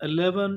11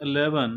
11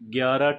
11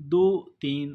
2-3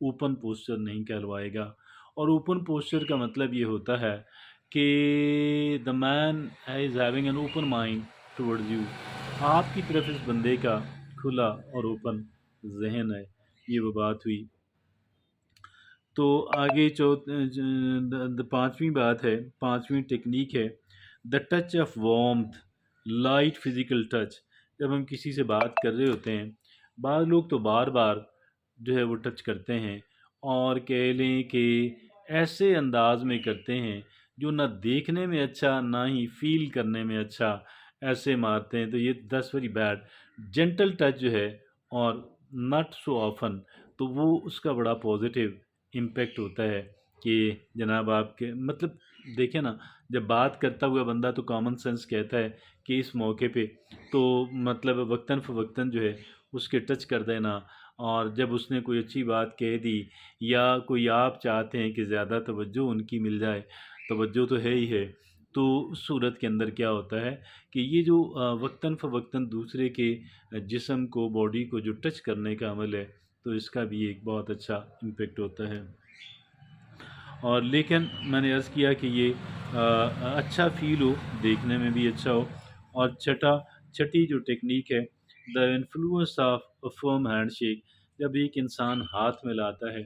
open posture نہیں کہلوائے گا۔ اور open posture کا مطلب یہ ہوتا ہے کہ the man is having an open mind towards you, آپ کی طرف اس بندے کا کھلا اور اوپن ذہن ہے۔ یہ وہ بات ہوئی۔ تو آگے پانچویں بات ہے، پانچویں ٹیکنیک ہے the touch of warmth, light physical touch. جب ہم کسی سے بات کر رہے ہوتے ہیں، بعض لوگ تو بار بار جو ہے وہ ٹچ کرتے ہیں، اور کہہ لیں کہ ایسے انداز میں کرتے ہیں جو نہ دیکھنے میں اچھا نہ ہی فیل کرنے میں اچھا، ایسے مارتے ہیں۔ تو یہ this very bad. Gentle touch جو ہے اور ناٹ سو آفن، تو وہ اس کا بڑا پازیٹیو امپیکٹ ہوتا ہے کہ جناب آپ کے مطلب دیکھیں نا، جب بات کرتا ہوا بندہ تو کامن سینس کہتا ہے کہ اس موقع پہ تو مطلب وقتاً فوقتاً جو ہے اس کے ٹچ کر دینا، اور جب اس نے کوئی اچھی بات کہہ دی یا کوئی آپ چاہتے ہیں کہ زیادہ توجہ ان کی مل جائے، توجہ تو ہے ہی ہے، تو اس صورت کے اندر کیا ہوتا ہے کہ یہ جو وقتاً فوقتاً دوسرے کے جسم کو، باڈی کو جو ٹچ کرنے کا عمل ہے، تو اس کا بھی ایک بہت اچھا امپیکٹ ہوتا ہے۔ اور لیکن میں نے عرض کیا کہ یہ اچھا فیل ہو، دیکھنے میں بھی اچھا ہو۔ اور چھٹی جو ٹیکنیک ہے the influence of a firm hand shake, جب ایک انسان ہاتھ ملاتا ہے،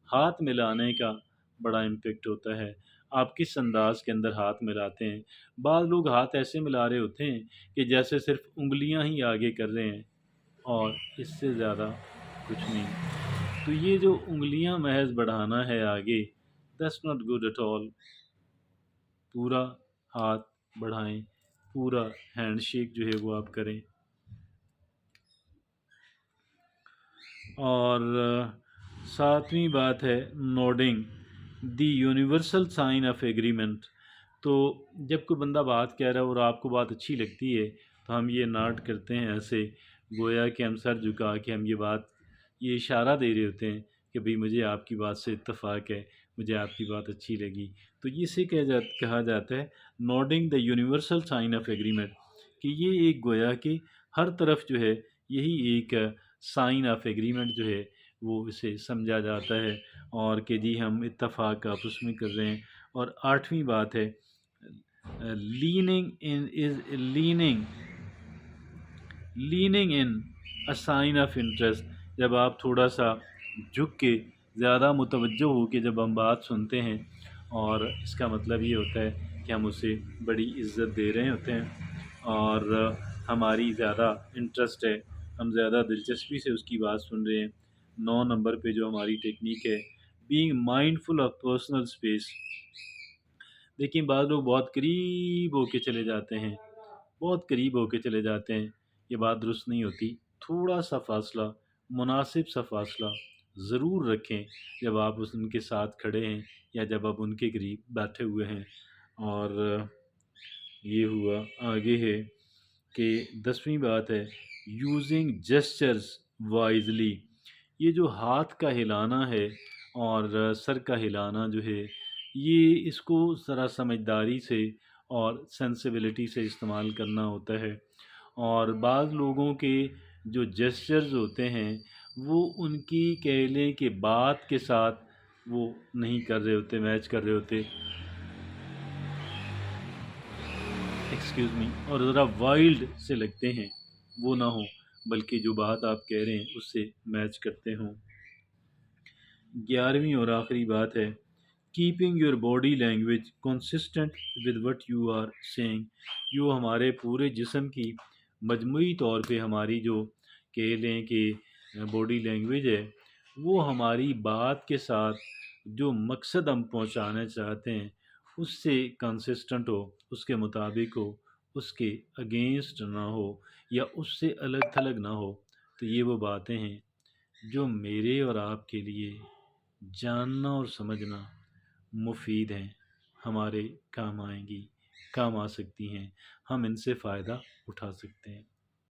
ہاتھ ملانے کا بڑا امپیکٹ ہوتا ہے۔ آپ کس انداز کے اندر ہاتھ ملاتے ہیں؟ بعض لوگ ہاتھ ایسے ملا رہے ہوتے ہیں کہ جیسے صرف انگلیاں ہی آگے کر رہے ہیں اور اس سے زیادہ کچھ نہیں۔ تو یہ جو انگلیاں محض بڑھانا ہے آگے، that's not good at all۔ پورا ہاتھ بڑھائیں، پورا ہینڈ شیک جو ہے وہ آپ کریں۔ اور ساتویں بات ہے nodding, the universal sign of agreement. تو جب کوئی بندہ بات کہہ رہا ہے اور آپ کو بات اچھی لگتی ہے تو ہم یہ ناٹ کرتے ہیں ایسے، گویا کہ ہم سر جھکا کے ہم یہ اشارہ دے رہے ہوتے ہیں کہ بھئی مجھے آپ کی بات سے اتفاق ہے، مجھے آپ کی بات اچھی لگی۔ تو یہ سے کہا جاتا ہے nodding the universal sign of agreement, کہ یہ ایک گویا کہ ہر طرف جو ہے یہی ایک سائن آف ایگریمنٹ جو ہے وہ اسے سمجھا جاتا ہے، اور کہ جی ہم اتفاق آپس میں کر رہے ہیں۔ اور آٹھویں بات ہے leaning in a sign of interest, جب آپ تھوڑا سا جھک کے زیادہ متوجہ ہو کے جب ہم بات سنتے ہیں، اور اس کا مطلب یہ ہوتا ہے کہ ہم اسے بڑی عزت دے رہے ہوتے ہیں اور ہماری زیادہ انٹرسٹ ہے، ہم زیادہ دلچسپی سے اس کی بات سن رہے ہیں۔ 9 نمبر پہ جو ہماری ٹیکنیک ہے being mindful of personal space. دیکھیں بعض لوگ بہت قریب ہو کے چلے جاتے ہیں، بہت قریب ہو کے چلے جاتے ہیں، یہ بات درست نہیں ہوتی۔ تھوڑا سا فاصلہ، مناسب سا فاصلہ ضرور رکھیں جب آپ ان کے ساتھ کھڑے ہیں یا جب آپ ان کے قریب بیٹھے ہوئے ہیں۔ اور یہ ہوا۔ آگے ہے کہ 10ویں بات ہے یوزنگ جسچرز وائزلی، یہ جو ہاتھ کا ہلانا ہے اور سر کا ہلانا جو ہے، یہ اس کو ذرا سمجھداری سے اور سینسیبلٹی سے استعمال کرنا ہوتا ہے۔ اور بعض لوگوں کے جو جسچرز ہوتے ہیں وہ ان کی کہہ لیں کہ بات کے ساتھ وہ نہیں کر رہے ہوتے، میچ کر رہے ہوتے، ایکسکیوز می، اور ذرا وائلڈ سے لگتے ہیں، وہ نہ ہوں بلکہ جو بات آپ کہہ رہے ہیں اس سے میچ کرتے ہوں۔ 11ویں اور آخری بات ہے keeping your body language consistent with what you are saying, جو ہمارے پورے جسم کی مجموعی طور پہ ہماری جو کہہ لیں کہ باڈی لینگویج ہے، وہ ہماری بات کے ساتھ جو مقصد ہم پہنچانا چاہتے ہیں اس سے کنسسٹنٹ ہو، اس کے مطابق ہو، اس کے اگینسٹ نہ ہو یا اس سے الگ تھلگ نہ ہو۔ تو یہ وہ باتیں ہیں جو میرے اور آپ کے لیے جاننا اور سمجھنا مفید ہیں، ہمارے کام آئیں گی، کام آ سکتی ہیں، ہم ان سے فائدہ اٹھا سکتے ہیں۔